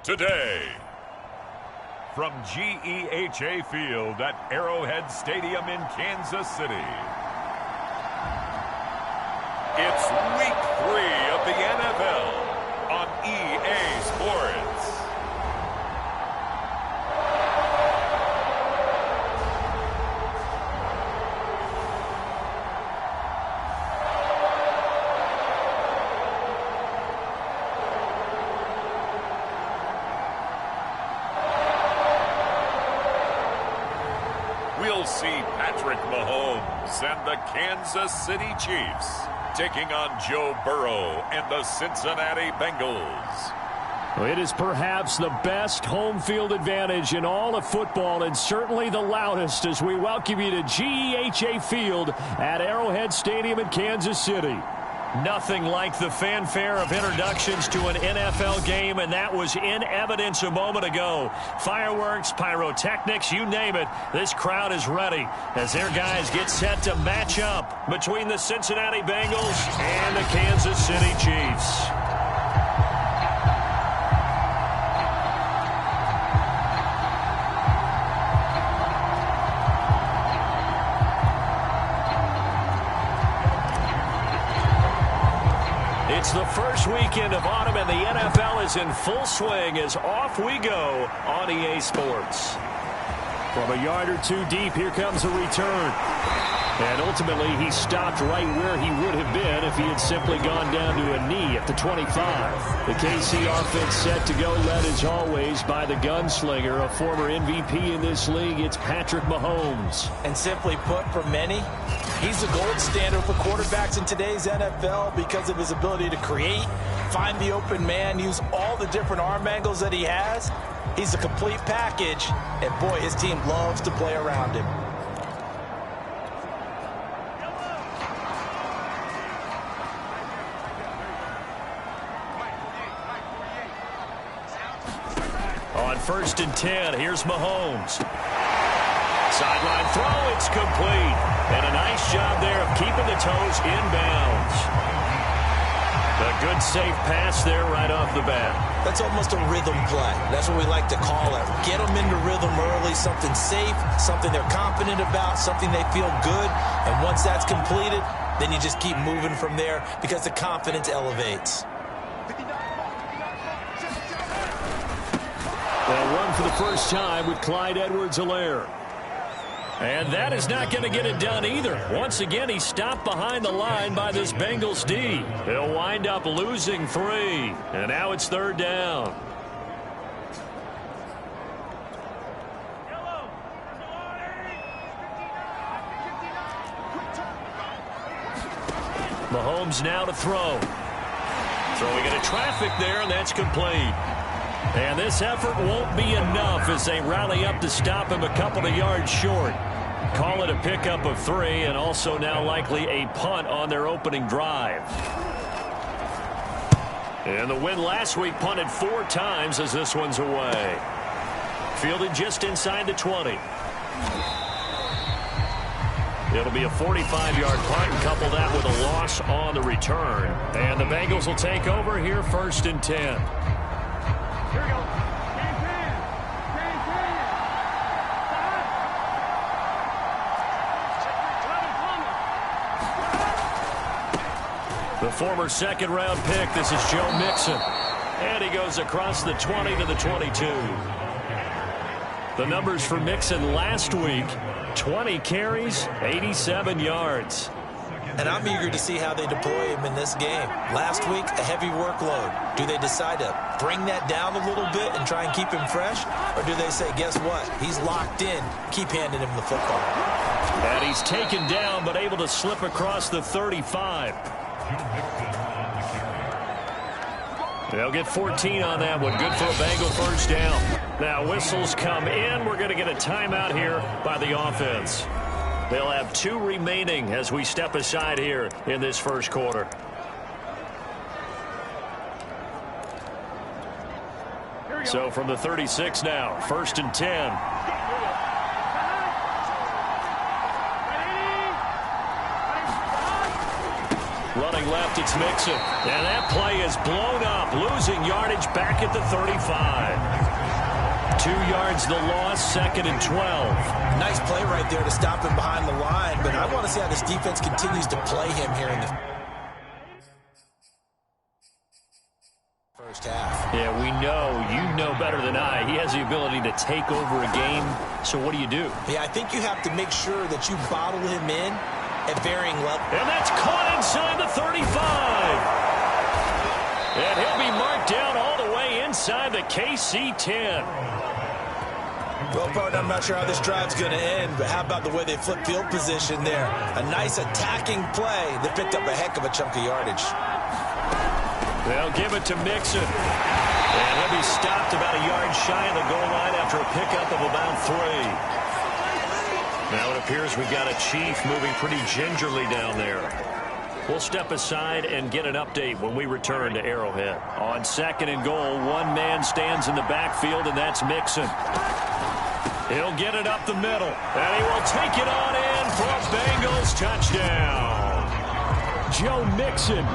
today. From GEHA Field at Arrowhead Stadium in Kansas City, it's Week 3 of the NFL on EA Sports. We'll see Patrick Mahomes and the Kansas City Chiefs taking on Joe Burrow and the Cincinnati Bengals. It is perhaps the best home field advantage in all of football, and certainly the loudest, as we welcome you to GEHA Field at Arrowhead Stadium in Kansas City. Nothing like the fanfare of introductions to an NFL game, and that was in evidence a moment ago. Fireworks, pyrotechnics, you name it, this crowd is ready as their guys get set to match up between the Cincinnati Bengals and the Kansas City Chiefs. It's the first weekend of autumn, and the NFL is in full swing as off we go on EA Sports. From a yard or two deep, here comes a return. And ultimately, he stopped right where he would have been if he had simply gone down to a knee at the 25. The KC offense set to go, led as always by the gunslinger, a former MVP in this league. It's Patrick Mahomes. And simply put, for many, he's the gold standard for quarterbacks in today's NFL because of his ability to create, find the open man, use all the different arm angles that he has. He's a complete package, and boy, his team loves to play around him. On 1st and 10, here's Mahomes. Sideline throw, it's complete. And a nice job there of keeping the toes in bounds. A good safe pass there right off the bat. That's almost a rhythm play. That's what we like to call it. Get them into rhythm early, something safe, something they're confident about, something they feel good. And once that's completed, then you just keep moving from there because the confidence elevates. They'll run for the first time with Clyde Edwards-Helaire. And that is not going to get it done either. Once again, he's stopped behind the line by this Bengals D. He'll wind up losing 3. And now it's 3rd down. Mahomes now to throw. Throwing into traffic there, and that's complete. And this effort won't be enough as they rally up to stop him a couple of yards short. Call it a pickup of 3, and also now likely a punt on their opening drive. And the win last week punted 4 times as this one's away. Fielded just inside the 20. It'll be a 45-yard punt, and couple that with a loss on the return. And the Bengals will take over here 1st and 10. Here we go. Game plan. The former second-round pick, this is Joe Mixon. And he goes across the 20 to the 22. The numbers for Mixon last week, 20 carries, 87 yards. And I'm eager to see how they deploy him in this game. Last week, a heavy workload. Do they decide to bring that down a little bit and try and keep him fresh? Or do they say, guess what? He's locked in. Keep handing him the football. And he's taken down but able to slip across the 35. They'll get 14 on that one. Good for a Bengal first down. Now whistles come in. We're going to get a timeout here by the offense. They'll have 2 remaining as we step aside here in this first quarter. So from the 36 now, 1st and 10. Running left, it's Mixon. And that play is blown up, losing yardage back at the 35. 2 yards the loss, 2nd and 12. Nice play right there to stop him behind the line, but I want to see how this defense continues to play him here in the first half. Yeah, we know, you know better than I, he has the ability to take over a game, so what do you do? Yeah, I think you have to make sure that you bottle him in at varying levels. And that's caught inside the 35. And he'll be marked down all the way inside the KC 10. Well, partner, I'm not sure how this drive's going to end, but how about the way they flip field position there? A nice attacking play that picked up a heck of a chunk of yardage. They'll give it to Mixon. And he'll be stopped about a yard shy of the goal line after a pickup of about 3. Now it appears we've got a Chief moving pretty gingerly down there. We'll step aside and get an update when we return to Arrowhead. On 2nd and goal, one man stands in the backfield, and that's Mixon. He'll get it up the middle, and he will take it on in for a Bengals touchdown. Joe Mixon,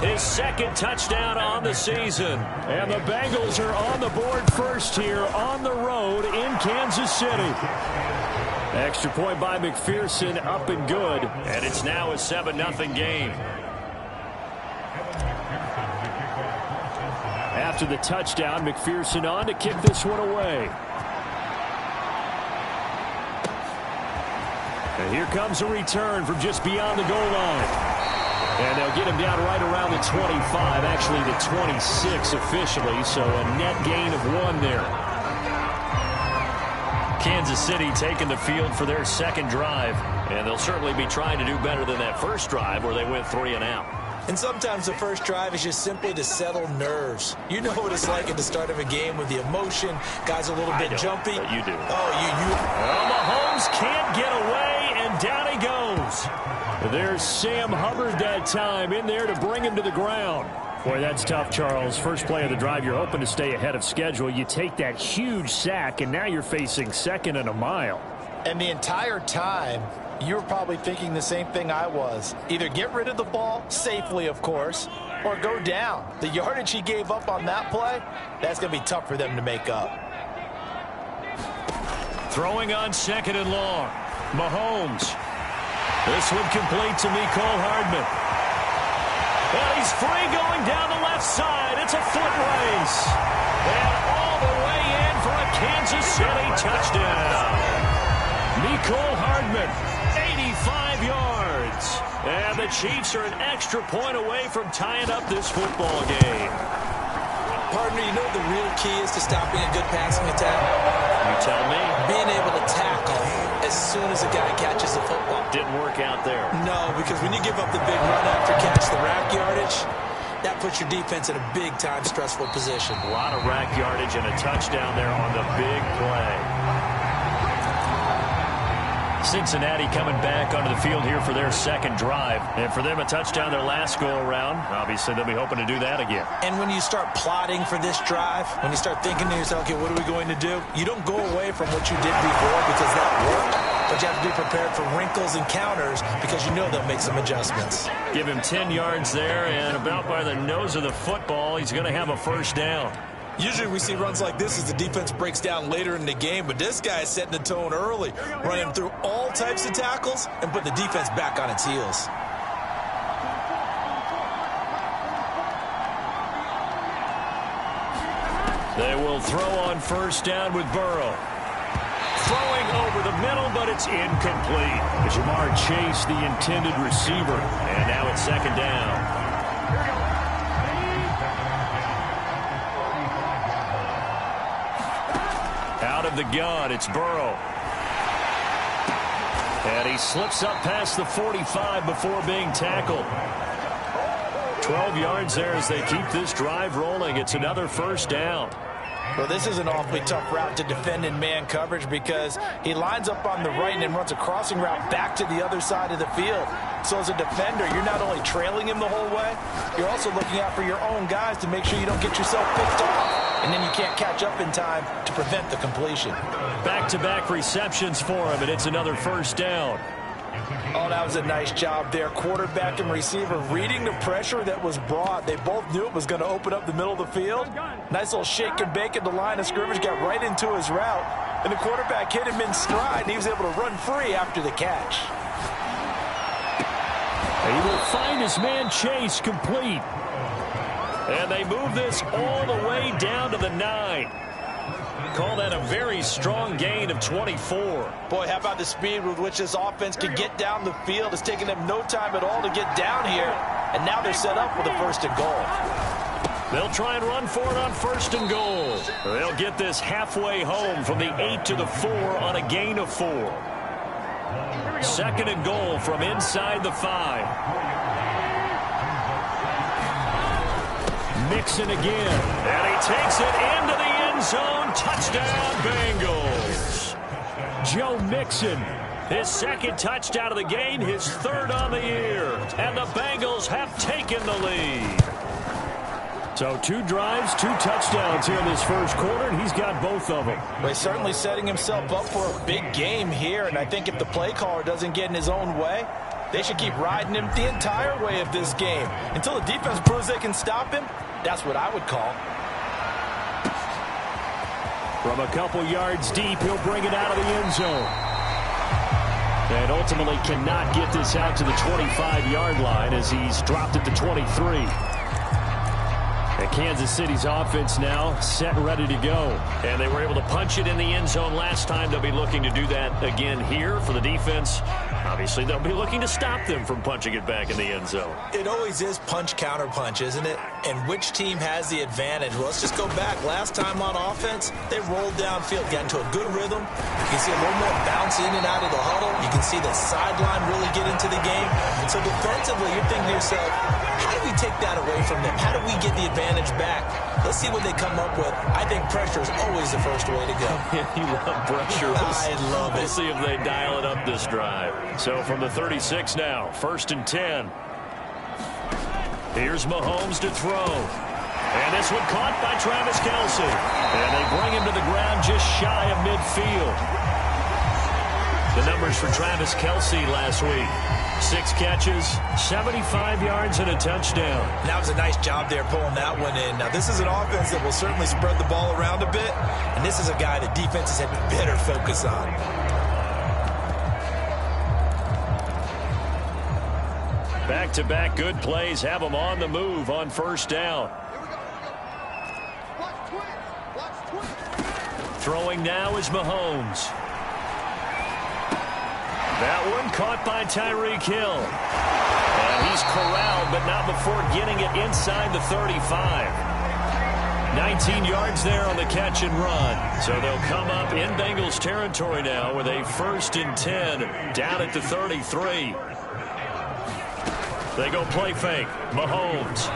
his 2nd touchdown on the season. And the Bengals are on the board first here on the road in Kansas City. Extra point by McPherson, up and good. And it's now a 7-0 game. After the touchdown, McPherson on to kick this one away. And here comes a return from just beyond the goal line. And they'll get him down right around the 25, actually the 26 officially, so a net gain of 1 there. Kansas City taking the field for their 2nd drive, and they'll certainly be trying to do better than that first drive where they went 3 and out. And sometimes the first drive is just simply to settle nerves. You know what it's like at the start of a game with the emotion. Guys a little bit jumpy. But you do. Oh, Well, Mahomes can't get away, and down he goes. There's Sam Hubbard that time in there to bring him to the ground. Boy, that's tough, Charles. First play of the drive, you're hoping to stay ahead of schedule. You take that huge sack, and now you're facing 2nd and a mile. And the entire time, you were probably thinking the same thing I was. Either get rid of the ball, safely, of course, or go down. The yardage he gave up on that play, that's going to be tough for them to make up. Throwing on 2nd and long. Mahomes. This one complete to Mecole Hardman. And he's free going down the left side. It's a foot race. And all the way in for a Kansas City touchdown. Mecole Hardman, 85 yards. And the Chiefs are an extra point away from tying up this football game. Partner, you know the real key is to stopping a good passing attack? You tell me. Being able to tackle as soon as a guy catches the football. Didn't work out there. No, because when you give up the big run after catch, the rack yardage, that puts your defense in a big-time stressful position. A lot of rack yardage and a touchdown there on the big play. Cincinnati coming back onto the field here for their 2nd drive. And for them, a touchdown their last go-around. Obviously, they'll be hoping to do that again. And when you start plotting for this drive, when you start thinking to yourself, okay, what are we going to do? You don't go away from what you did before because that worked. But you have to be prepared for wrinkles and counters because you know they'll make some adjustments. Give him 10 yards there, and about by the nose of the football, he's going to have a 1st down. Usually we see runs like this as the defense breaks down later in the game, but this guy is setting the tone early, running through all types of tackles and putting the defense back on its heels. They will throw on 1st down with Burrow. Throwing over the middle, but it's incomplete. Jamar Chase, the intended receiver, and now it's 2nd down. Out of the gun, it's Burrow. And he slips up past the 45 before being tackled. 12 yards there as they keep this drive rolling. It's another 1st down. Well, this is an awfully tough route to defend in man coverage because he lines up on the right and then runs a crossing route back to the other side of the field. So as a defender, you're not only trailing him the whole way, you're also looking out for your own guys to make sure you don't get yourself picked off. And then you can't catch up in time to prevent the completion. Back-to-back receptions for him, and it's another 1st down. Oh, that was a nice job there. Quarterback and receiver reading the pressure that was brought. They both knew it was going to open up the middle of the field. Nice little shake and bake at the line of scrimmage, got right into his route. And the quarterback hit him in stride, and he was able to run free after the catch. He will find his man Chase complete. And they move this all the way down to the 9. Call that a very strong gain of 24. Boy, how about the speed with which this offense can get down the field? It's taken them no time at all to get down here. And now they're set up for the 1st and goal. They'll try and run for it on 1st and goal. They'll get this halfway home from the 8 to the 4 on a gain of 4. 2nd and goal from inside the 5. Mixon again. And he takes it into the end zone. Touchdown, Bengals. Joe Mixon, his 2nd touchdown of the game, his 3rd on the year. And the Bengals have taken the lead. So 2 drives, 2 touchdowns here in this 1st quarter, and he's got both of them. Well, he's certainly setting himself up for a big game here, and I think if the play caller doesn't get in his own way, they should keep riding him the entire way of this game. Until the defense proves they can stop him, that's what I would call. From a couple yards deep, he'll bring it out of the end zone. And ultimately cannot get this out to the 25-yard line as he's dropped it to 23. And Kansas City's offense now set and ready to go. And they were able to punch it in the end zone last time. They'll be looking to do that again here for the defense. Obviously, they'll be looking to stop them from punching it back in the end zone. It always is punch, counter punch, isn't it? And which team has the advantage? Well, let's just go back. Last time on offense, they rolled downfield, got into a good rhythm. You can see a little more bounce in and out of the huddle. You can see the sideline really get into the game. And so defensively, you're thinking to yourself, how do we take that away from them? How do we get the advantage back? Let's see what they come up with. I think pressure is always the first way to go. You love pressure. I love it. We'll see if they dial it up this drive. So from the 36 now, 1st and 10. Here's Mahomes to throw. And this one caught by Travis Kelce. And they bring him to the ground just shy of midfield. The numbers for Travis Kelce last week. 6 catches, 75 yards, and a touchdown. That was a nice job there pulling that one in. Now, this is an offense that will certainly spread the ball around a bit, and this is a guy that defenses have better focus on. Back-to-back good plays have them on the move on 1st down. Throwing now is Mahomes. That one caught by Tyreek Hill. And he's corralled, but not before getting it inside the 35. 19 yards there on the catch and run. So they'll come up in Bengals territory now with a 1st and 10 down at the 33. They go play fake. Mahomes.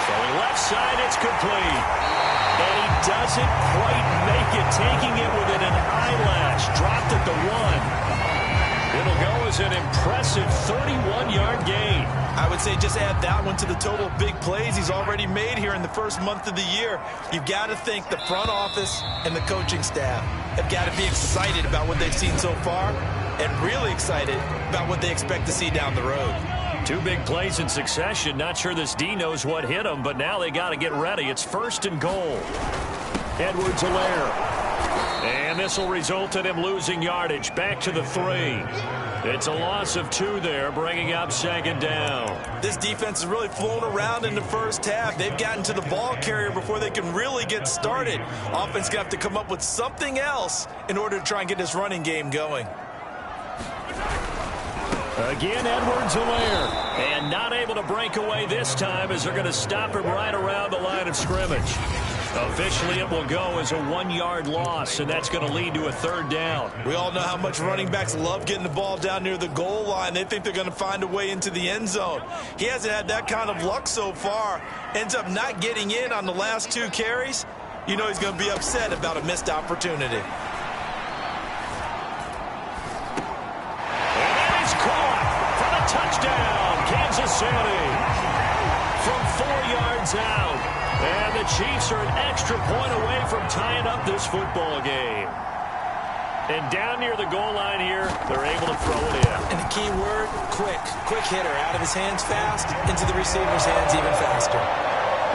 Throwing left side, it's complete. And he doesn't quite make it, taking it within an eyelash. Dropped at the 1. It'll go as an impressive 31-yard gain. I would say just add that one to the total of big plays he's already made here in the 1st month of the year. You've got to think the front office and the coaching staff have got to be excited about what they've seen so far and really excited about what they expect to see down the road. 2 big plays in succession. Not sure this D knows what hit him, but now they got to get ready. It's 1st and goal. Edwards-Helaire. And this will result in him losing yardage. Back to the 3. It's a loss of 2 there, bringing up 2nd down. This defense has really flown around in the 1st half. They've gotten to the ball carrier before they can really get started. Offense got to come up with something else in order to try and get this running game going. Again, Edwards-Helaire. And not able to break away this time as they're going to stop him right around the line of scrimmage. Officially, it will go as a 1-yard loss, and that's going to lead to a 3rd down. We all know how much running backs love getting the ball down near the goal line. They think they're going to find a way into the end zone. He hasn't had that kind of luck so far. Ends up not getting in on the last 2 carries. You know he's going to be upset about a missed opportunity. And that is caught for the touchdown, Kansas City. From 4 yards out. And the Chiefs are an extra point away from tying up this football game. And down near the goal line here, they're able to throw it in. And the key word, quick. Quick hitter. Out of his hands fast, into the receiver's hands even faster.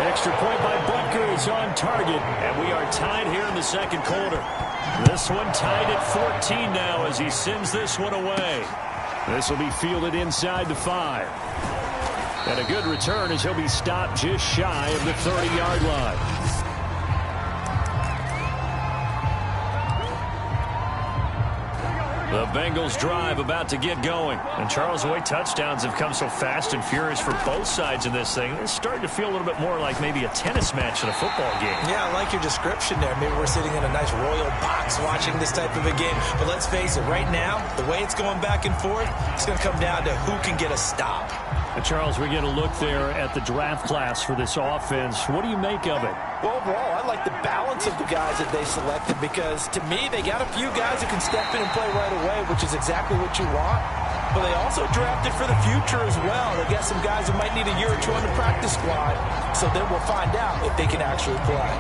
Extra point by Butker is on target, and we are tied here in the second quarter. This one tied at 14 now as he sends this one away. This will be fielded inside the 5. And a good return as he'll be stopped just shy of the 30-yard line. The Bengals drive about to get going. And Charles, the way touchdowns have come so fast and furious for both sides in this thing, it's starting to feel a little bit more like maybe a tennis match than a football game. Yeah, I like your description there. Maybe we're sitting in a nice royal box watching this type of a game. But let's face it, right now, the way it's going back and forth, it's going to come down to who can get a stop. And Charles, we get a look there at the draft class for this offense. What do you make of it? Well, overall, I like the balance of the guys that they selected because, to me, they got a few guys who can step in and play right away, which is exactly what you want. But they also drafted for the future as well. They got some guys who might need a year or two on the practice squad, so then we'll find out if they can actually play.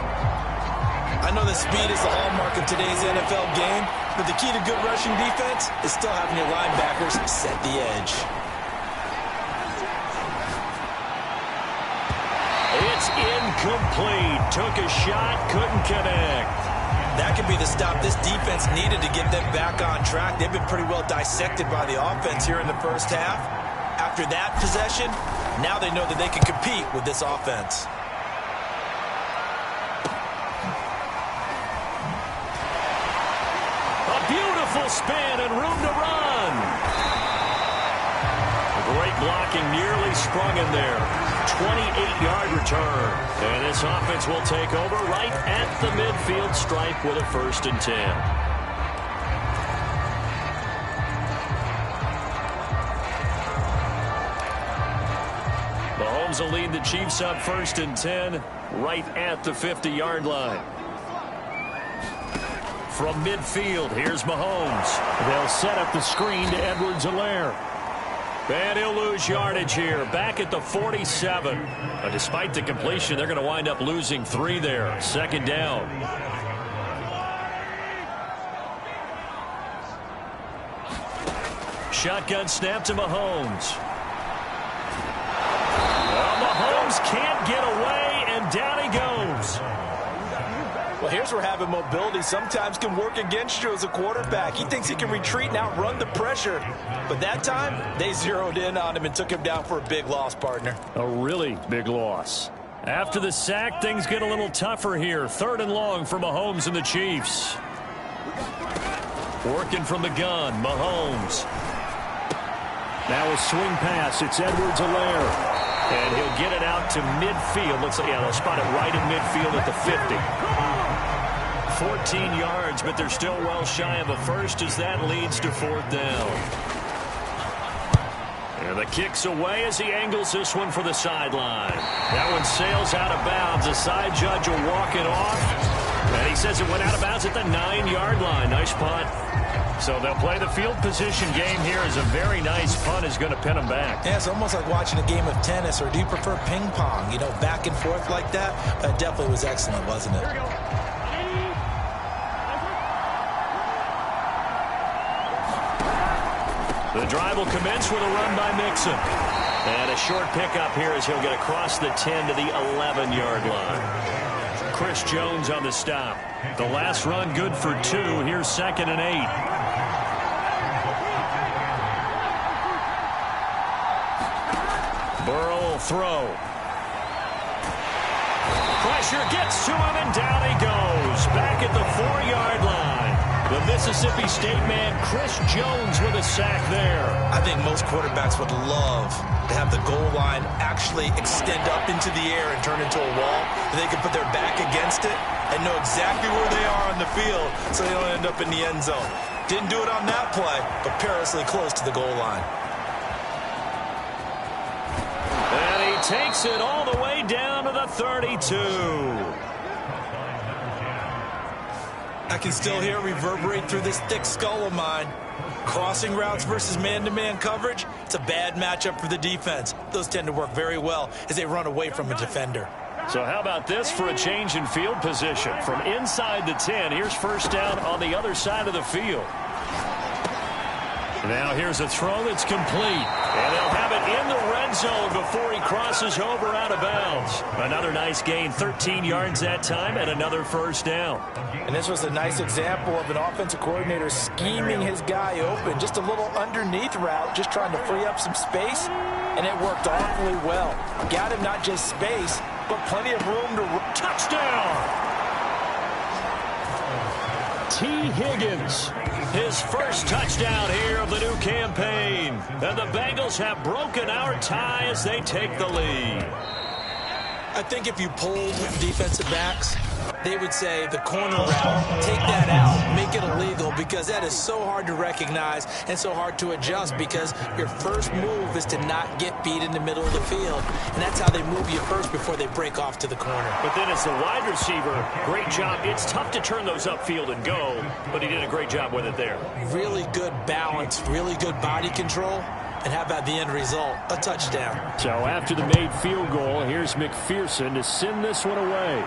I know that speed is the hallmark of today's NFL game, but the key to good rushing defense is still having your linebackers set the edge. It's incomplete. Took a shot, couldn't connect. That could be the stop this defense needed to get them back on track. They've been pretty well dissected by the offense here in the first half. After that possession, now they know that they can compete with this offense. A beautiful spin and room to run. Great blocking, nearly sprung in there. 28-yard return. And this offense will take over right at the midfield stripe with a 1st and 10. Mahomes will lead the Chiefs up 1st and 10 right at the 50-yard line. From midfield, here's Mahomes. They'll set up the screen to Edwards-Helaire. And he'll lose yardage here, back at the 47. Despite the completion, they're going to wind up losing 3 there. 2nd down. Shotgun snap to Mahomes. Well, Mahomes can't get away, and down he goes. Well, here's where having mobility sometimes can work against you as a quarterback. He thinks he can retreat and outrun the pressure. But that time, they zeroed in on him and took him down for a big loss, partner. A really big loss. After the sack, things get a little tougher here. 3rd and long for Mahomes and the Chiefs. Working from the gun, Mahomes. Now a swing pass. It's Edwards-Helaire. And he'll get it out to midfield. Looks like, yeah, they'll spot it right in midfield at the 50. 14 yards, but they're still well shy of a 1st as that leads to 4th down. And the kick's away as he angles this one for the sideline. That one sails out of bounds. The side judge will walk it off. And he says it went out of bounds at the 9-yard line. Nice punt. So they'll play the field position game here as a very nice punt is going to pin them back. Yeah, it's almost like watching a game of tennis, or do you prefer ping pong? You know, back and forth like that? That definitely was excellent, wasn't it? Here we go. The drive will commence with a run by Mixon. And a short pickup here as he'll get across the 10 to the 11-yard line. Chris Jones on the stop. The last run good for 2. Here's 2nd and 8. Burrow will throw. Pressure gets to him, and down he goes. Back at the 4-yard line. The Mississippi State man, Chris Jones, with a sack there. I think most quarterbacks would love to have the goal line actually extend up into the air and turn into a wall. They can put their back against it and know exactly where they are on the field so they don't end up in the end zone. Didn't do it on that play, but perilously close to the goal line. And he takes it all the way down to the 32. I can still hear it reverberate through this thick skull of mine. Crossing routes versus man-to-man coverage, it's a bad matchup for the defense. Those tend to work very well as they run away from a defender. So how about this for a change in field position? From inside the 10, here's first down on the other side of the field. Now here's a throw that's complete. And they'll have it in the red zone before he crosses over out of bounds. Another nice gain, 13 yards that time, and another first down. And this was a nice example of an offensive coordinator scheming his guy open. Just a little underneath route, just trying to free up some space, and it worked awfully well. Got him not just space, but plenty of room to... Touchdown! T. Higgins, his first touchdown here of the new campaign. And the Bengals have broken our tie as they take the lead. I think if you polled defensive backs, they would say the corner route, take that out, make it illegal, because that is so hard to recognize and so hard to adjust, because your first move is to not get beat in the middle of the field. And that's how they move you first before they break off to the corner. But then as the wide receiver, great job. It's tough to turn those upfield and go, but he did a great job with it there. Really good balance, really good body control. And how about the end result? A touchdown. So after the made field goal, here's McPherson to send this one away.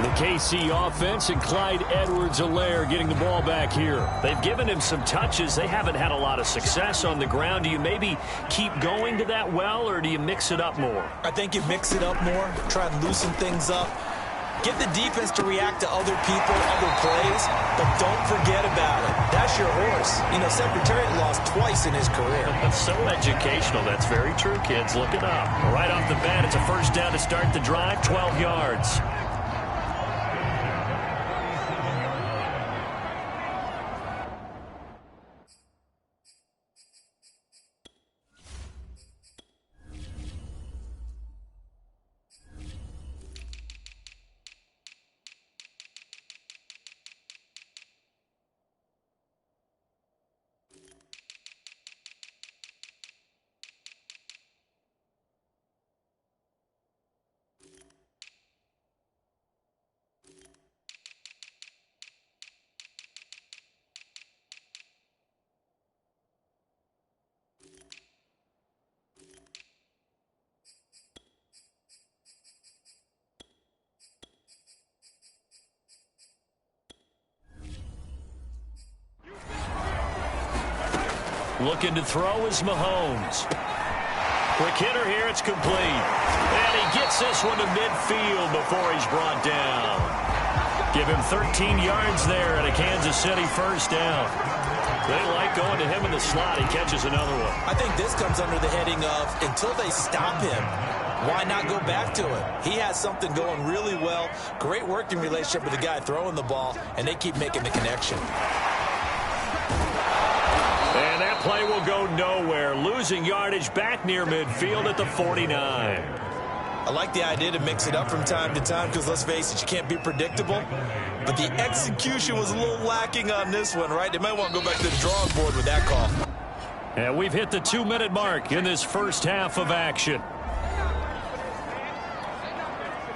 The KC offense and Clyde Edwards-Helaire getting the ball back here. They've given him some touches. They haven't had a lot of success on the ground. Do you maybe keep going to that well, or do you mix it up more? I think you mix it up more, try and loosen things up. Get the defense to react to other people, other plays, but don't forget about it. That's your horse. You know, Secretariat lost twice in his career. That's so educational. That's very true, kids. Look it up. Right off the bat, it's a first down to start the drive, 12 yards. Looking to throw is Mahomes. Quick hitter here, it's complete. And he gets this one to midfield before he's brought down. Give him 13 yards there at a Kansas City first down. They like going to him in the slot. He catches another one. I think this comes under the heading of, until they stop him, why not go back to it? He has something going really well. Great working relationship with the guy throwing the ball, and they keep making the connection. And that play will go nowhere. Losing yardage back near midfield at the 49. I like the idea to mix it up from time to time because, let's face it, you can't be predictable. But the execution was a little lacking on this one, right? They might want to go back to the drawing board with that call. And we've hit the 2-minute mark in this first half of action.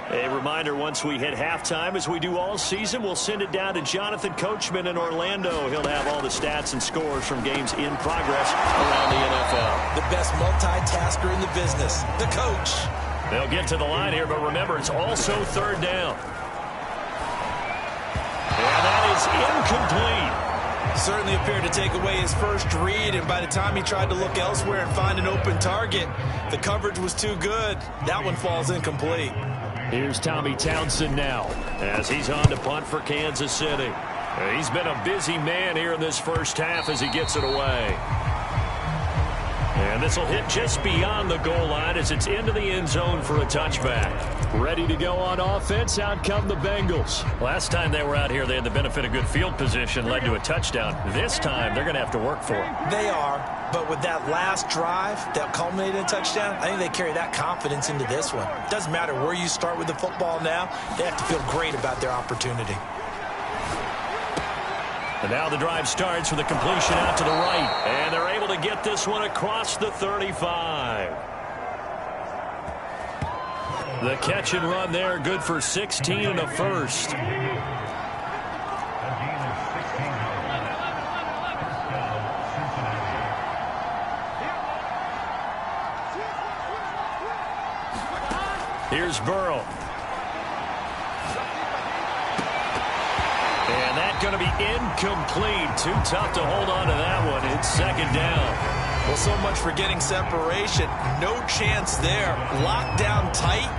A reminder, once we hit halftime, as we do all season, we'll send it down to Jonathan Coachman in Orlando. He'll have all the stats and scores from games in progress around the NFL. The best multitasker in the business, the coach. They'll get to the line here, but remember, it's also third down. And that is incomplete. Certainly appeared to take away his first read, and by the time he tried to look elsewhere and find an open target, the coverage was too good. That one falls incomplete. Here's Tommy Townsend now as he's on to punt for Kansas City. He's been a busy man here in this first half as he gets it away. And this will hit just beyond the goal line as it's into the end zone for a touchback. Ready to go on offense. Out come the Bengals. Last time they were out here, they had the benefit of good field position, led to a touchdown. This time, they're going to have to work for it. They are, but with that last drive that culminated in a touchdown, I think they carry that confidence into this one. Doesn't matter where you start with the football now, they have to feel great about their opportunity. And now the drive starts with a completion out to the right. And they're able to get this one across the 35. The catch and run there, good for 16 and a first. Here's Burrow. And that's going to be incomplete. Too tough to hold on to that one. It's second down. Well, so much for getting separation. No chance there. Locked down tight,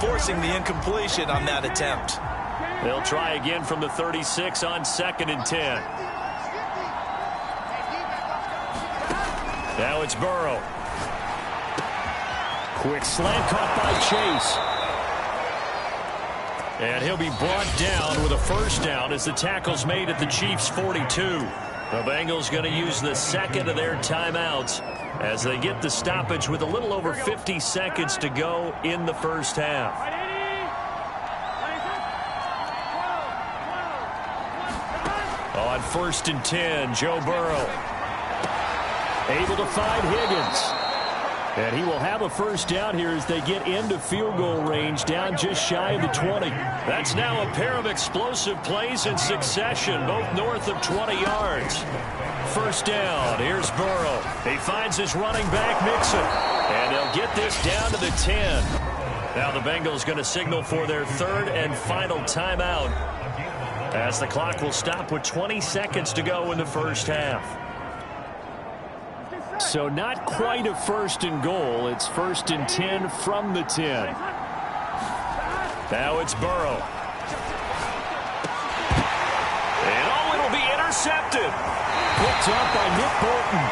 forcing the incompletion on that attempt. They'll try again from the 36 on 2nd and 10. Now it's Burrow. Quick slant caught by Chase. And he'll be brought down with a first down as the tackle's made at the Chiefs' 42. The Bengals going to use the second of their timeouts as they get the stoppage with a little over 50 seconds to go in the first half. On 1st and 10, Joe Burrow. Able to find Higgins. And he will have a first down here as they get into field goal range, down just shy of the 20. That's now a pair of explosive plays in succession, both north of 20 yards. First down, here's Burrow. He finds his running back, Mixon. And they'll get this down to the 10. Now the Bengals going to signal for their third and final timeout, as the clock will stop with 20 seconds to go in the first half. So not quite a first and goal. It's 1st and 10 from the 10. Now it's Burrow. And it'll be intercepted. Picked up by Nick Bolton.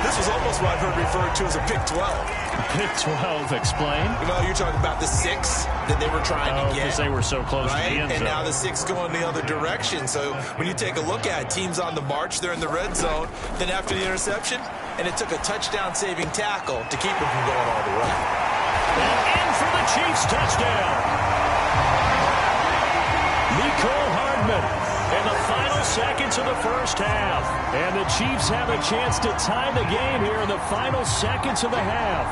This was almost what I've heard referred to as a pick 12. Pick 12, explain. You know, you're talking about the 6 that they were trying to get. Because they were so close to the end zone. And now the 6 going the other direction. So when you take a look at it, teams on the march, they're in the red zone. Then after the interception, and it took a touchdown-saving tackle to keep them from going all the way. And in for the Chiefs touchdown. Nicole Hardman. In the final seconds of the first half. And the Chiefs have a chance to tie the game here in the final seconds of the half.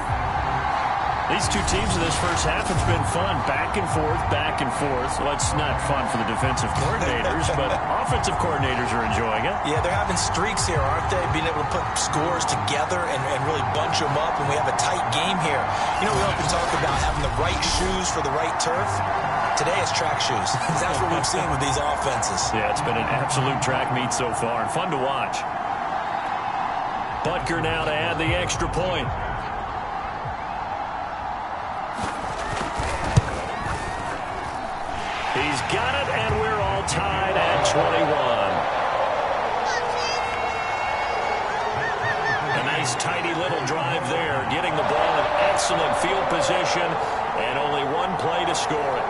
These two teams in this first half, it's been fun. Back and forth, back and forth. Well, it's not fun for the defensive coordinators, but offensive coordinators are enjoying it. Yeah, they're having streaks here, aren't they? Being able to put scores together and really bunch them up, and we have a tight game here. You know, we often talk about having the right shoes for the right turf. Today it's track shoes. That's what we've seen with these offenses. Yeah, it's been an absolute track meet so far, and fun to watch. Butker now to add the extra point. He's got it, and we're all tied at 21. A nice, tidy little drive there, getting the ball in excellent field position, and only one play to score it.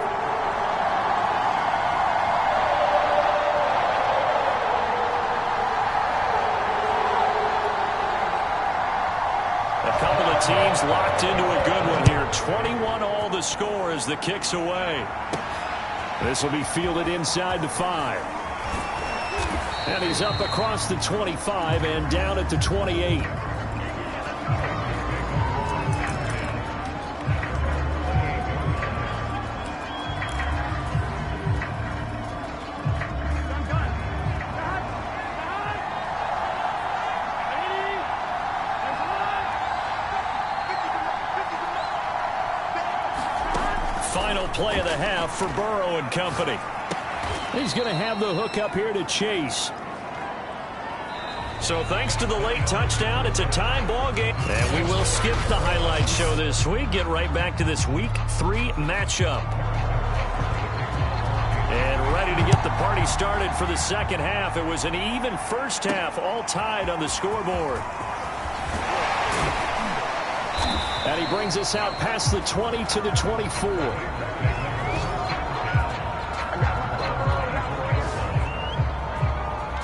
Teams locked into a good one here. 21 all the score as the kick's away. This will be fielded inside the 5. And he's up across the 25 and down at the 28. Final play of the half for Burrow and company. He's going to have the hook up here to Chase. So thanks to the late touchdown, it's a tie ball game. And we will skip the highlight show this week. Get right back to this Week 3 matchup. And ready to get the party started for the second half. It was an even first half, all tied on the scoreboard. And he brings us out past the 20 to the 24.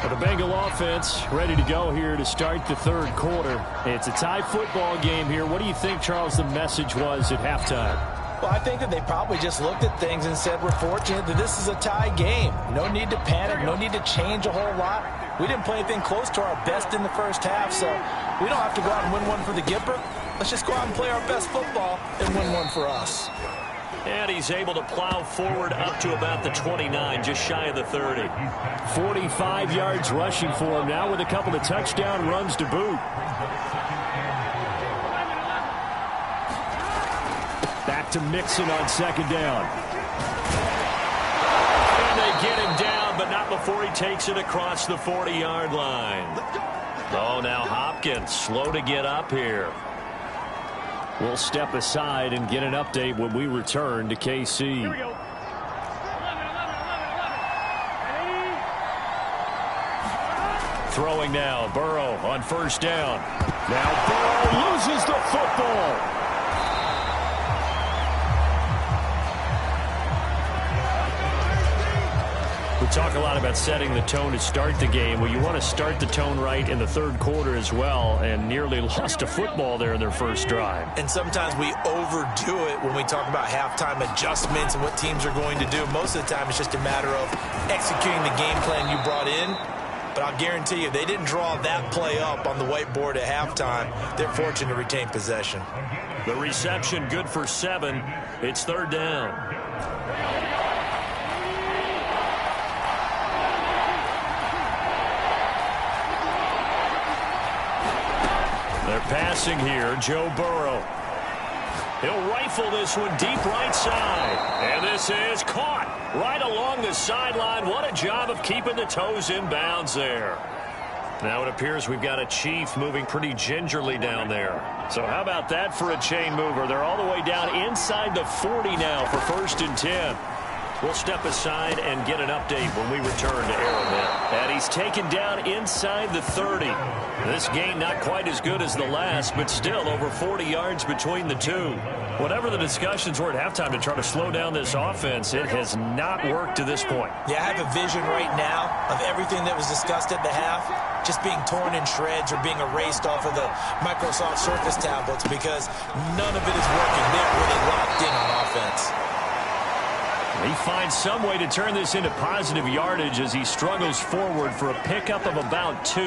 The Bengal offense ready to go here to start the third quarter. It's a tie football game here. What do you think, Charles, the message was at halftime? Well, I think that they probably just looked at things and said, we're fortunate that this is a tie game. No need to panic, no need to change a whole lot. We didn't play anything close to our best in the first half, so we don't have to go out and win one for the Gipper. Let's just go out and play our best football and win one for us. And he's able to plow forward up to about the 29, just shy of the 30. 45 yards rushing for him now with a couple of touchdown runs to boot. back to Mixon on second down. And they get him down, but not before he takes it across the 40-yard line. Oh, now Hopkins slow to get up here. We'll step aside and get an update when we return to KC. Here we go. 11. Throwing now, Burrow on first down. Now Burrow loses the football. We talk a lot about setting the tone to start the game. Well, you want to start the tone right in the third quarter as well, and nearly lost a football there in their first drive. And sometimes we overdo it when we talk about halftime adjustments and what teams are going to do. Most of the time, it's just a matter of executing the game plan you brought in. But I'll guarantee you, they didn't draw that play up on the whiteboard at halftime. They're fortunate to retain possession. The reception good for 7. It's third down. They're passing here, Joe Burrow. He'll rifle this one deep right side. And this is caught right along the sideline. What a job of keeping the toes in bounds there. Now it appears we've got a Chief moving pretty gingerly down there. So how about that for a chain mover? They're all the way down inside the 40 now for 1st and 10. We'll step aside and get an update when we return to Arrowhead. And he's taken down inside the 30. This gain not quite as good as the last, but still over 40 yards between the two. Whatever the discussions were at halftime to try to slow down this offense, it has not worked to this point. Yeah, I have a vision right now of everything that was discussed at the half just being torn in shreds or being erased off of the Microsoft Surface tablets because none of it is working. They're really locked in on offense. He finds some way to turn this into positive yardage as he struggles forward for a pickup of about 2.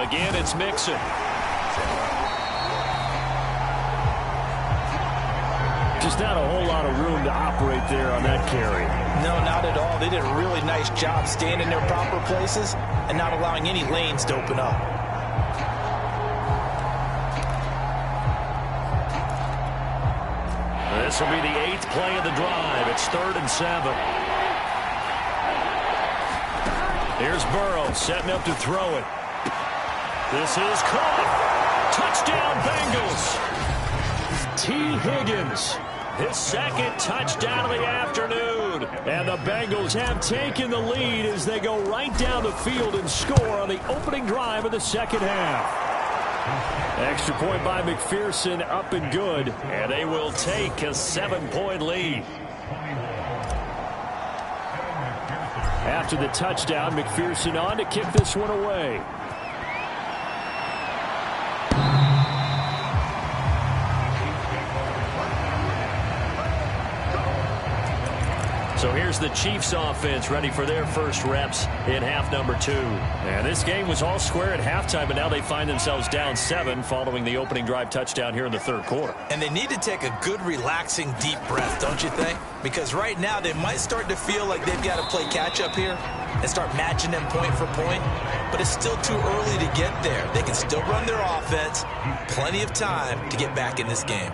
Again, it's Mixon. Just not a whole lot of room to operate there on that carry. No, not at all. They did a really nice job staying in their proper places and not allowing any lanes to open up. This will be the 8th play of the drive. It's 3rd and 7. Here's Burrow setting up to throw it. This is caught. Touchdown, Bengals. T. Higgins, his 2nd touchdown of the afternoon. And the Bengals have taken the lead as they go right down the field and score on the opening drive of the second half. Extra point by McPherson, up and good. And they will take a 7-point lead. After the touchdown, McPherson on to kick this one away. So here's the Chiefs offense ready for their first reps in half number 2. And this game was all square at halftime, but now they find themselves down 7 following the opening drive touchdown here in the third quarter. And they need to take a good, relaxing, deep breath, don't you think? Because right now they might start to feel like they've got to play catch-up here and start matching them point for point. But it's still too early to get there. They can still run their offense. Plenty of time to get back in this game.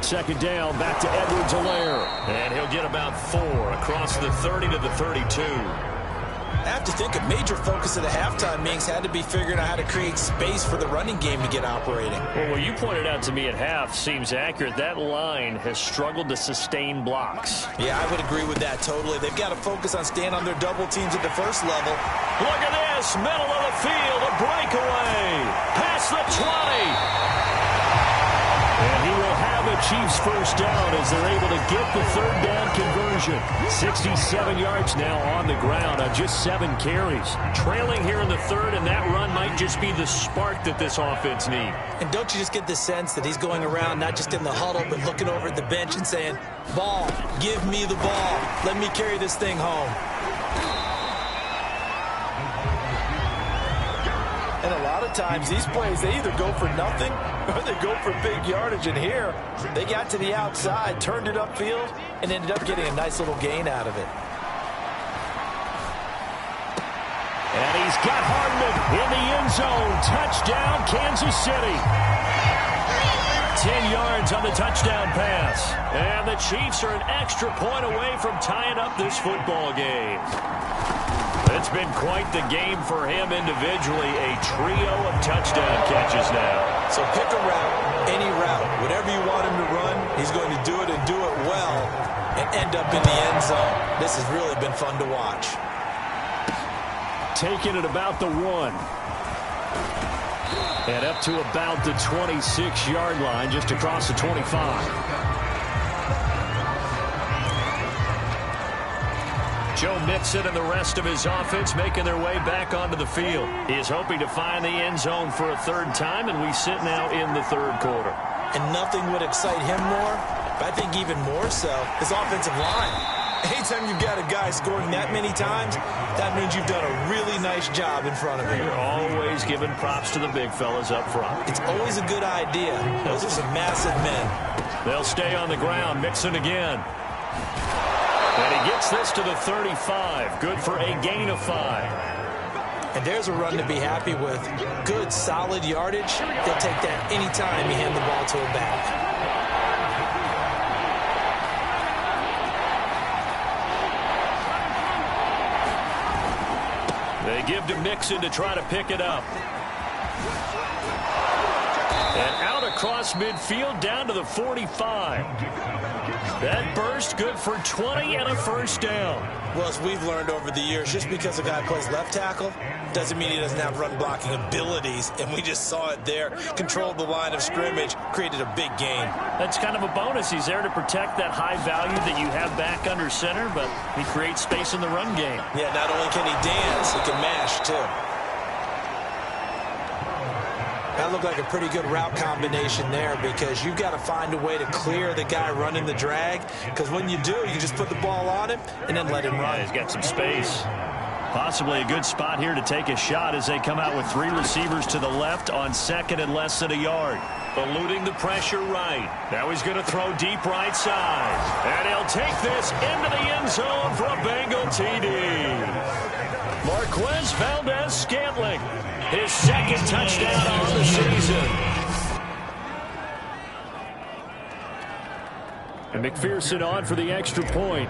Second down, back to Edwards-Helaire. And he'll get about 4 across the 30 to the 32. I have to think a major focus of the halftime meetings had to be figuring out how to create space for the running game to get operating. Well, what you pointed out to me at half seems accurate. That line has struggled to sustain blocks. Yeah, I would agree with that totally. They've got to focus on staying on their double teams at the first level. Look at this, middle of the field, a breakaway. Past the 20. And he will have a Chiefs first down as they're able to get the third down conversion. 67 yards now on the ground on just 7 carries. Trailing here in the third, and that run might just be the spark that this offense needs. And don't you just get the sense that he's going around not just in the huddle, but looking over at the bench and saying, ball, give me the ball. Let me carry this thing home. And a lot of times, these plays, they either go for nothing or they go for big yardage. And here, they got to the outside, turned it upfield, and ended up getting a nice little gain out of it. zone. Touchdown, Kansas City. 10 yards on the touchdown pass. And the Chiefs are an extra point away from tying up this football game. It's been quite the game for him individually. A trio of touchdown catches now. So pick a route, any route. Whatever you want him to run, he's going to do it and do it well and end up in the end zone. This has really been fun to watch. Taking it about the 1. And up to about the 26-yard line, just across the 25. Joe Mixon and the rest of his offense making their way back onto the field. He is hoping to find the end zone for a third time, and we sit now in the third quarter. And nothing would excite him more, but I think even more so, his offensive line. Anytime you've got a guy scoring that many times, that means you've done a really nice job in front of him. You're always giving props to the big fellas up front. It's always a good idea. Those are some massive men. They'll stay on the ground. Mixon again. And he gets this to the 35. Good for a gain of 5. And there's a run to be happy with. Good, solid yardage. They'll take that anytime you hand the ball to a back. They give to Mixon to try to pick it up. And out across midfield down to the 45. That burst good for 20 and a first down. Well, as we've learned over the years, just because a guy plays left tackle doesn't mean he doesn't have run blocking abilities. And we just saw it there. Controlled the line of scrimmage, created a big gain. That's kind of a bonus. He's there to protect that high value that you have back under center, but he creates space in the run game. Yeah, not only can he dance, he can mash too. That looked like a pretty good route combination there because you've got to find a way to clear the guy running the drag, because when you do, you just put the ball on him and then let him run. Yeah, he's got some space. Possibly a good spot here to take a shot as they come out with 3 receivers to the left on second and less than a yard. Eluding the pressure right. Now he's going to throw deep right side. And he'll take this into the end zone for a Bengal TD. Marquez Valdez-Scantling, his second touchdown on the season. And McPherson on for the extra point.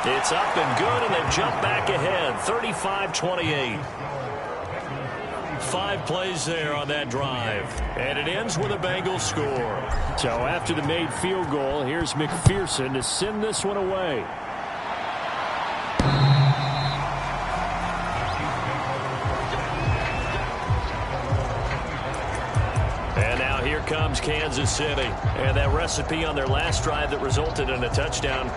It's up and good, and they've jumped back ahead, 35-28. 5 plays there on that drive, and it ends with a Bengals score. So after the made field goal, here's McPherson to send this one away. And now here comes Kansas City, and that recipe on their last drive that resulted in a touchdown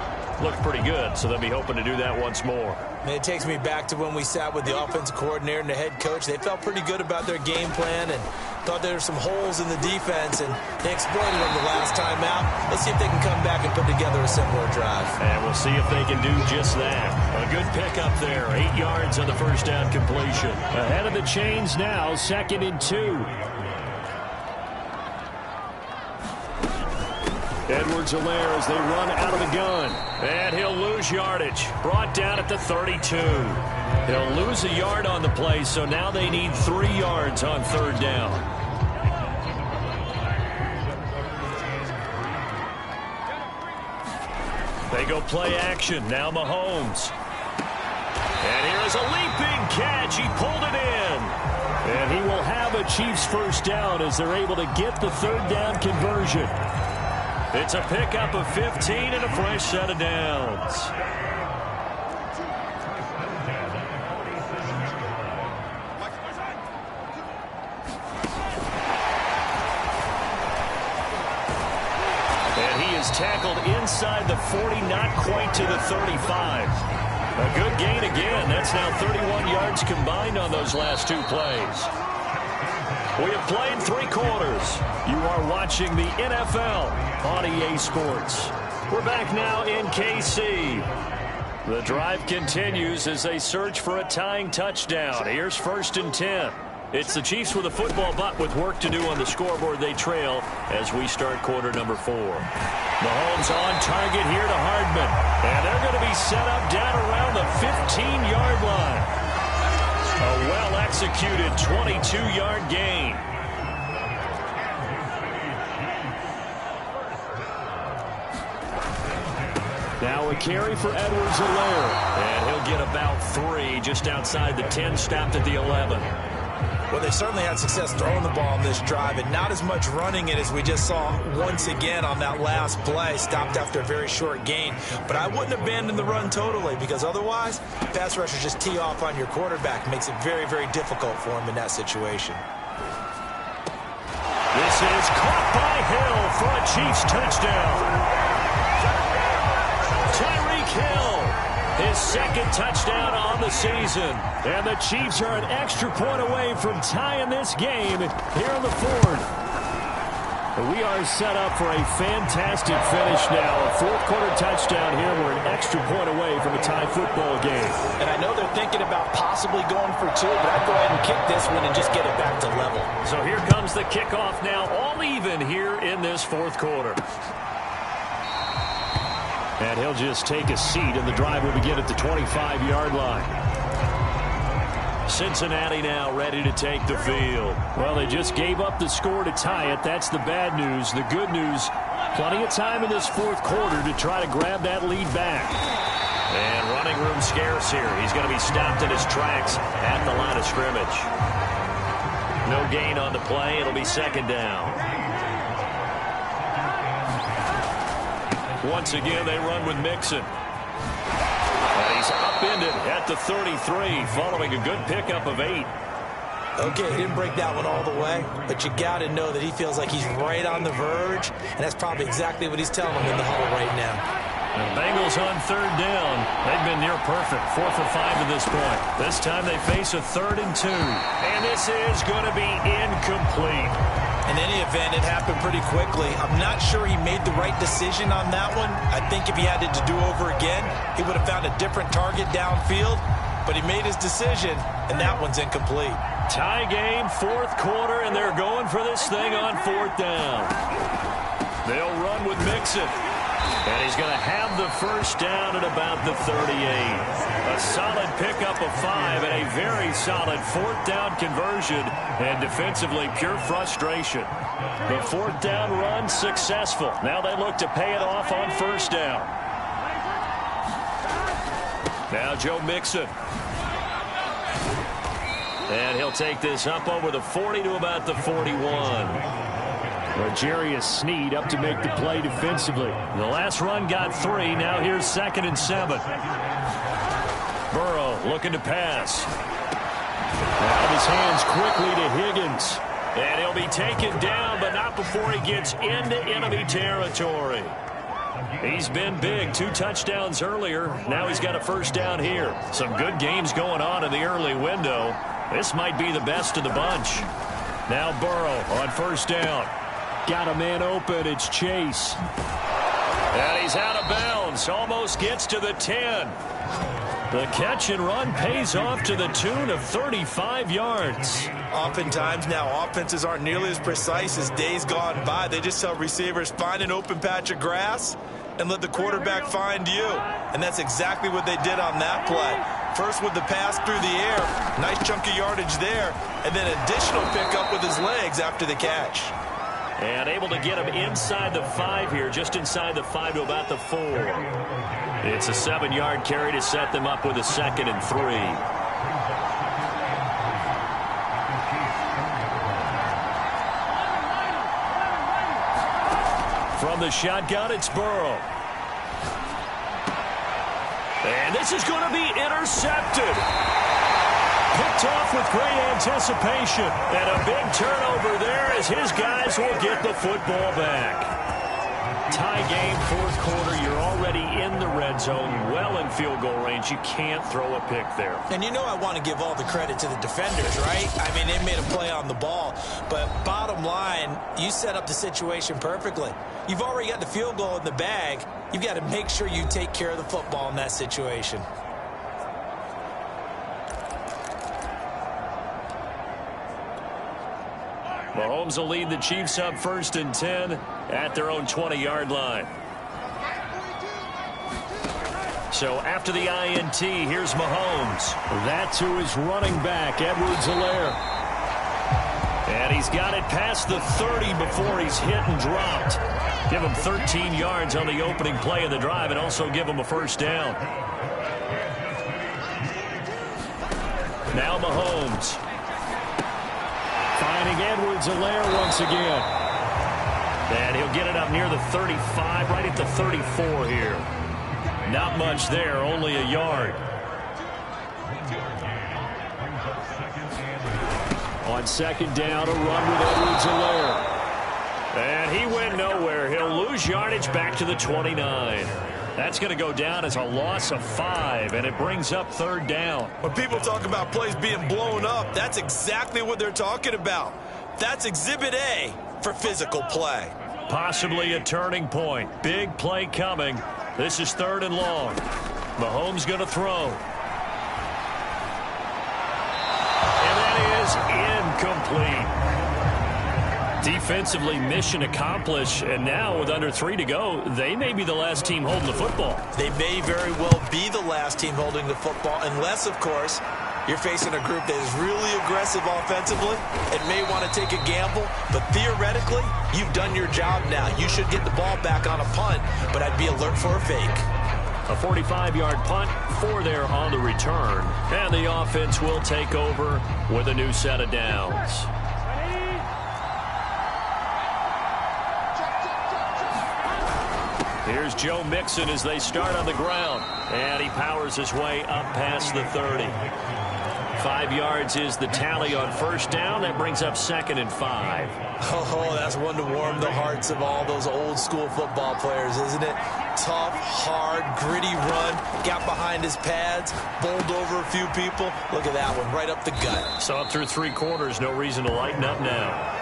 looked pretty good, so they'll be hoping to do that once more. And it takes me back to when we sat with the offensive coordinator and the head coach. They felt pretty good about their game plan and thought there were some holes in the defense, and they exploited them the last time out. Let's see if they can come back and put together a similar drive. And we'll see if they can do just that. A good pickup there, 8 yards on the first down completion. Ahead of the chains now, 2nd and 2. Edwards-Helaire as they run out of the gun. And he'll lose yardage. Brought down at the 32. He'll lose a yard on the play, so now they need 3 yards on 3rd down. They go play action. Now Mahomes. And here is a leaping catch. He pulled it in. And he will have a Chiefs first down as they're able to get the 3rd down conversion. It's a pickup of 15 and a fresh set of downs. And he is tackled inside the 40, not quite to the 35. A good gain again. That's now 31 yards combined on those last 2 plays. We have played 3 quarters. You are watching the NFL on EA Sports. We're back now in KC. The drive continues as they search for a tying touchdown. Here's 1st and 10. It's the Chiefs with a football, but with work to do on the scoreboard. They trail as we start quarter number 4. Mahomes on target here to Hardman. And they're going to be set up down around the 15-yard line. A well-executed 22-yard gain. Now a carry for Edwards-Helaire. And he'll get about 3 just outside the 10, stopped at the 11. Well, they certainly had success throwing the ball on this drive and not as much running it as we just saw once again on that last play. Stopped after a very short gain. But I wouldn't abandon the run totally, because otherwise, pass rushers just tee off on your quarterback. Makes it very, very difficult for him in that situation. This is caught by Hill for a Chiefs touchdown. Tyreek Hill, his second touchdown on the season. And the Chiefs are an extra point away from tying this game here in the fourth. We are set up for a fantastic finish now. A fourth-quarter touchdown here. We're an extra point away from a tie football game. And I know they're thinking about possibly going for 2, but I'd go ahead and kick this one and just get it back to level. So here comes the kickoff now, all even here in this fourth quarter. And he'll just take a seat, and the drive will begin at the 25-yard line. Cincinnati now ready to take the field. Well, they just gave up the score to tie it. That's the bad news. The good news, plenty of time in this fourth quarter to try to grab that lead back. And running room scarce here. He's going to be stopped in his tracks at the line of scrimmage. No gain on the play. It'll be second down. Once again, they run with Mixon. And he's upended at the 33 following a good pickup of 8. Okay, he didn't break that one all the way, but you got to know that he feels like he's right on the verge, and that's probably exactly what he's telling him in the huddle right now. The Bengals on third down. They've been near perfect, 4 for 5 at this point. This time they face a 3rd and 2, and this is going to be incomplete. In any event, it happened pretty quickly. I'm not sure he made the right decision on that one. I think if he had it to do over again, he would have found a different target downfield. But he made his decision, and that one's incomplete. Tie game, fourth quarter, and they're going for this thing on 4th down. They'll run with Mixon. And he's going to have the first down at about the 38. A solid pickup of 5 and a very solid 4th down conversion. And defensively, pure frustration. The 4th down run successful. Now they look to pay it off on first down. Now Joe Mixon. And he'll take this up over the 40 to about the 41. L'Jarius Sneed up to make the play defensively. The last run got 3. Now here's 2nd and 7. Burrow looking to pass. Out of his hands quickly to Higgins. And he'll be taken down, but not before he gets into enemy territory. He's been big. 2 touchdowns earlier. Now he's got a first down here. Some good games going on in the early window. This might be the best of the bunch. Now Burrow on first down. Got a man open. It's Chase. And he's out of bounds. Almost gets to the 10. The catch and run pays off to the tune of 35 yards. Oftentimes now offenses aren't nearly as precise as days gone by. They just tell receivers, find an open patch of grass and let the quarterback find you. And that's exactly what they did on that play. First with the pass through the air. Nice chunk of yardage there. And then additional pickup with his legs after the catch. And able to get him inside the 5 here, just inside the 5 to about the 4. It's a 7-yard carry to set them up with a 2nd and 3. From the shotgun, it's Burrow. And this is going to be intercepted. Picked off with great anticipation. And a big turnover there as his guys will get the football back. Tie game, fourth quarter. You're already in the red zone, well in field goal range. You can't throw a pick there. And you know I want to give all the credit to the defenders, right? I mean, they made a play on the ball. But bottom line, you set up the situation perfectly. You've already got the field goal in the bag. You've got to make sure you take care of the football in that situation. Mahomes will lead the Chiefs up 1st and 10 at their own 20-yard line. So after the INT, here's Mahomes. That's who is running back, Edwards-Helaire. And he's got it past the 30 before he's hit and dropped. Give him 13 yards on the opening play of the drive and also give him a first down. Now Mahomes. Finding Edwards-Helaire once again. And he'll get it up near the 35, right at the 34 here. Not much there, only a yard. On 2nd down, a run with Edwards-Helaire. And he went nowhere. He'll lose yardage back to the 29. That's going to go down as a loss of 5, and it brings up 3rd down. When people talk about plays being blown up, that's exactly what they're talking about. That's Exhibit A for physical play. Possibly a turning point. Big play coming. This is 3rd and long. Mahomes going to throw. And that is incomplete. Defensively, mission accomplished, and now with under 3 to go, they may be the last team holding the football. They may very well be the last team holding the football, unless, of course, you're facing a group that is really aggressive offensively and may want to take a gamble, but theoretically, you've done your job now. You should get the ball back on a punt, but I'd be alert for a fake. A 45-yard punt, 4 there on the return, and the offense will take over with a new set of downs. Here's Joe Mixon as they start on the ground. And he powers his way up past the 30. 5 yards is the tally on 1st down. That brings up 2nd and 5. Oh, that's one to warm the hearts of all those old-school football players, isn't it? Tough, hard, gritty run. Got behind his pads, bowled over a few people. Look at that one, right up the gut. So up through 3 quarters, no reason to lighten up now.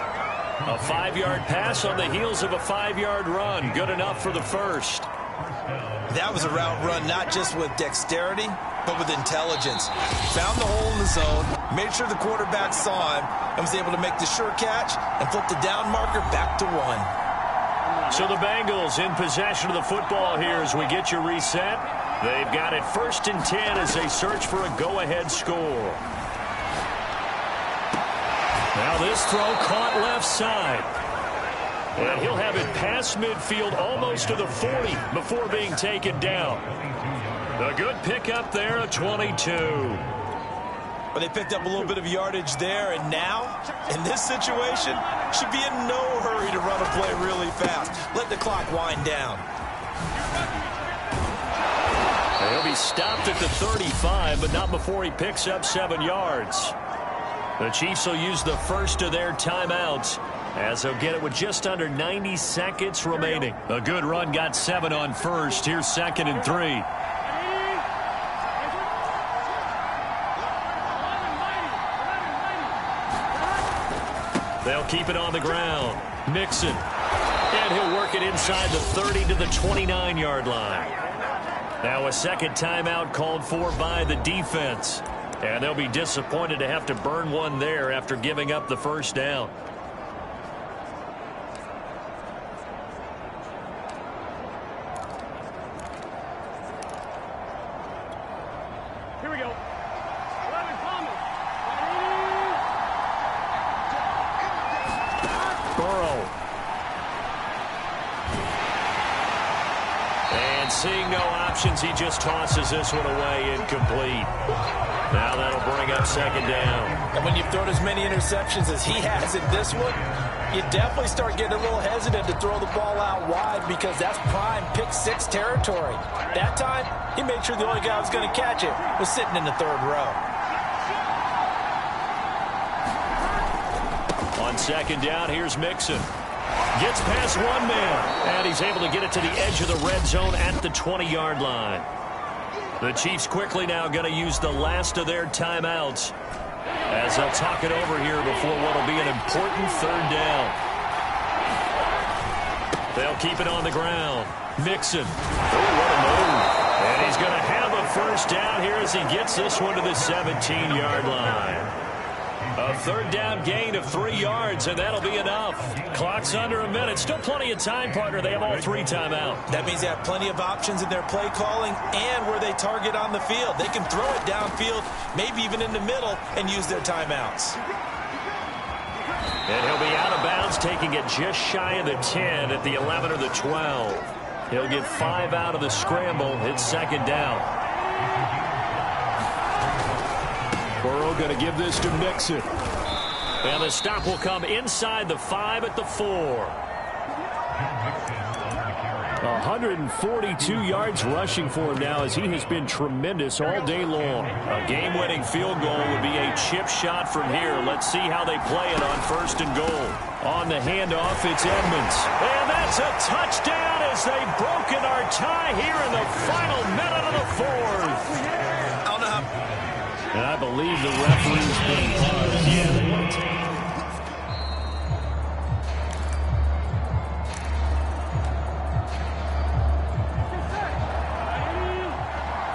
A 5-yard pass on the heels of a 5-yard run. Good enough for the first. That was a route run not just with dexterity, but with intelligence. Found the hole in the zone, made sure the quarterback saw him, and was able to make the sure catch and flip the down marker back to 1. So the Bengals in possession of the football here as we get you reset. They've got it 1st and 10 as they search for a go-ahead score. Now this throw caught left side. And he'll have it past midfield almost to the 40 before being taken down. A good pickup there, a 22. But they picked up a little bit of yardage there, and now, in this situation, should be in no hurry to run a play really fast. Let the clock wind down. He'll be stopped at the 35, but not before he picks up 7 yards. The Chiefs will use the first of their timeouts as they'll get it with just under 90 seconds remaining. A good run got 7 on 1st. Here's 2nd and 3. They'll keep it on the ground. Mixon. And he'll work it inside the 30 to the 29-yard line. Now a second timeout called for by the defense. And they'll be disappointed to have to burn one there after giving up the first down. Here we go. 11 Palmer. Burrow. And seeing no options, he just tosses this one away, incomplete. Now that'll bring up 2nd down. And when you've thrown as many interceptions as he has in this one, you definitely start getting a little hesitant to throw the ball out wide because that's prime pick 6 territory. That time, he made sure the only guy who was going to catch it was sitting in the 3rd row. On 2nd down, here's Mixon. Gets past one man, and he's able to get it to the edge of the red zone at the 20-yard line. The Chiefs quickly now going to use the last of their timeouts as they'll talk it over here before what will be an important 3rd down. They'll keep it on the ground. Mixon. Oh, what a move. And he's going to have a first down here as he gets this one to the 17-yard line. A third down gain of 3 yards, and that'll be enough. Clock's under a minute. Still plenty of time, partner. They have all 3 timeouts. That means they have plenty of options in their play calling and where they target on the field. They can throw it downfield, maybe even in the middle, and use their timeouts. And he'll be out of bounds, taking it just shy of the 10 at the 11 or the 12. He'll get 5 out of the scramble. It's second down. Burrow going to give this to Mixon. And the stop will come inside the 5 at the 4. 142 yards rushing for him now as he has been tremendous all day long. A game-winning field goal would be a chip shot from here. Let's see how they play it on 1st and goal. On the handoff, it's Edmonds. And that's a touchdown as they've broken our tie here in the final minute of the 4th. And I believe the referee's been paused. Yeah, they want to take it.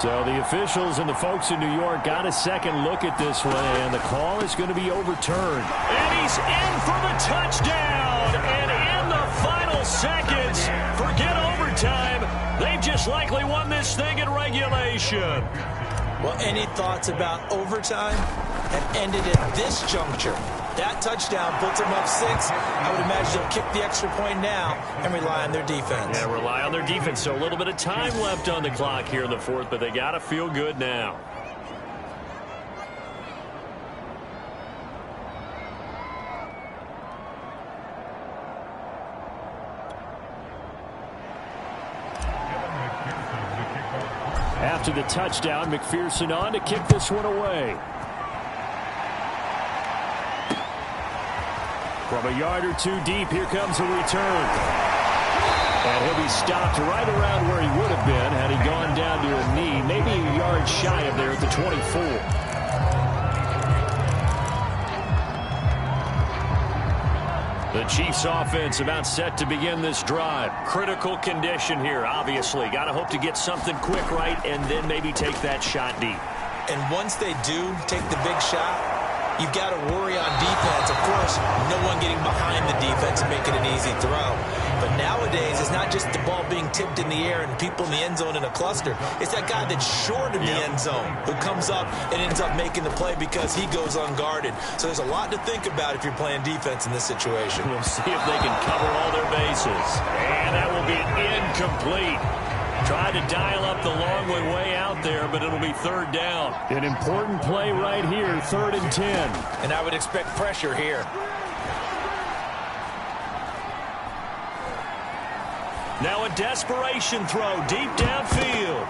So the officials and the folks in New York got a second look at this one, and the call is going to be overturned. And he's in for the touchdown. And in the final seconds, forget overtime. They've just likely won this thing in regulation. Well, any thoughts about overtime have ended at this juncture. That touchdown puts them up 6. I would imagine they'll kick the extra point now and rely on their defense. Yeah, rely on their defense. So a little bit of time left on the clock here in the 4th, but they got to feel good now. After the touchdown, McPherson on to kick this one away. From a yard or 2 deep, here comes a return. And he'll be stopped right around where he would have been had he gone down to a knee, maybe a yard shy of there at the 24. The Chiefs offense about set to begin this drive. Critical condition here, obviously. Got to hope to get something quick right and then maybe take that shot deep. And once they do take the big shot, you've got to worry on defense. Of course, no one getting behind the defense and making an easy throw. But nowadays, it's not just the ball being tipped in the air and people in the end zone in a cluster. It's that guy that's short of the end zone who comes up and ends up making the play because he goes unguarded. So there's a lot to think about if you're playing defense in this situation. We'll see if they can cover all their bases. And that will be incomplete. Tried to dial up the long way out there, but it'll be 3rd down. An important play right here, 3rd and 10. And I would expect pressure here. Now a desperation throw deep downfield.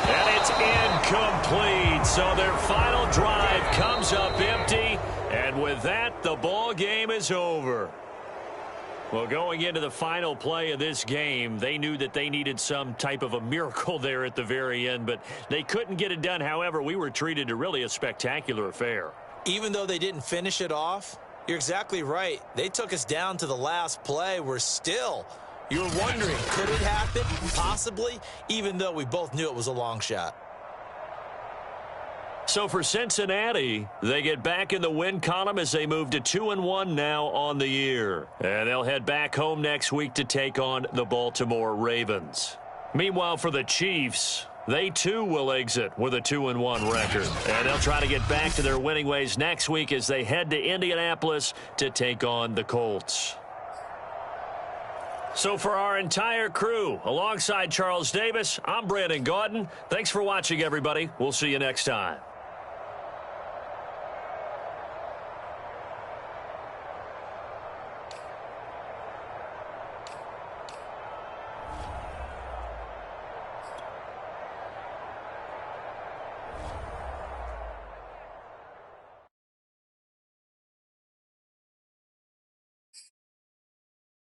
And it's incomplete. So their final drive comes up empty. And with that, the ball game is over. Well, going into the final play of this game, they knew that they needed some type of a miracle there at the very end, but they couldn't get it done. However, we were treated to really a spectacular affair. Even though they didn't finish it off, you're exactly right. They took us down to the last play. You were wondering, could it happen? Possibly, even though we both knew it was a long shot. So for Cincinnati, they get back in the win column as they move to 2-1 now on the year. And they'll head back home next week to take on the Baltimore Ravens. Meanwhile, for the Chiefs, they too will exit with a 2-1 record. And they'll try to get back to their winning ways next week as they head to Indianapolis to take on the Colts. So for our entire crew, alongside Charles Davis, I'm Brandon Gaudin. Thanks for watching, everybody. We'll see you next time.